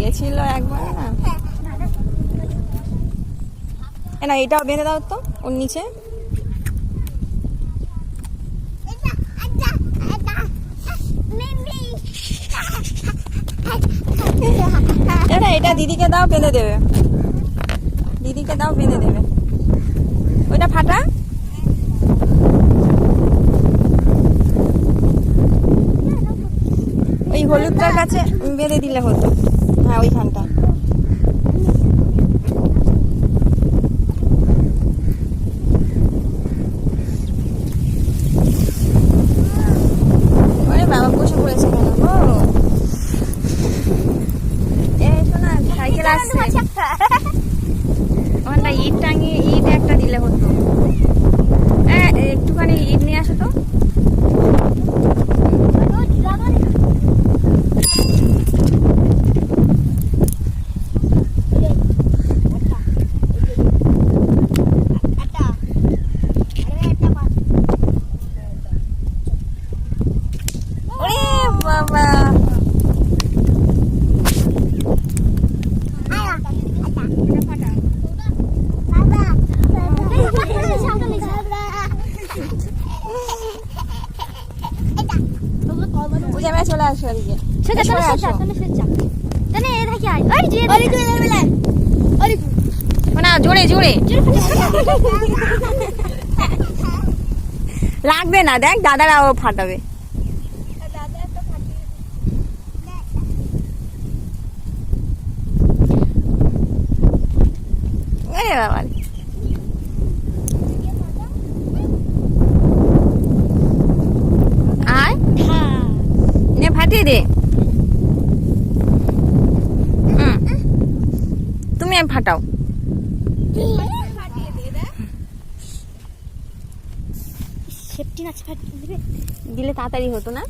গেছিল একবার না না এটাও বেঁধে দাও তো ওর নিচে এটা দিদিকে দাও বেঁধে দেবে দিদিকে দাও বেঁধে দেবে ওইটা ফাটা ওই হলুদটার কাছে বেঁধে দিলে হতো হ্যাঁ ওইখানটা বাবা বসে পড়েছে কেন গো এই শোনা সাইকেল আসছে ওখানটা ইট টাঙিয়ে ইট একটা দিলে হতো একটুখানি ইট নিয়ে আসো তো বাবা চলে আসো না জোরে জোরে লাগবে না দেখ দাদারাও ফাটাবে বাবা আর ফাটিয়ে দে তুমি ফাটাও দিলে তাড়াতাড়ি হতো না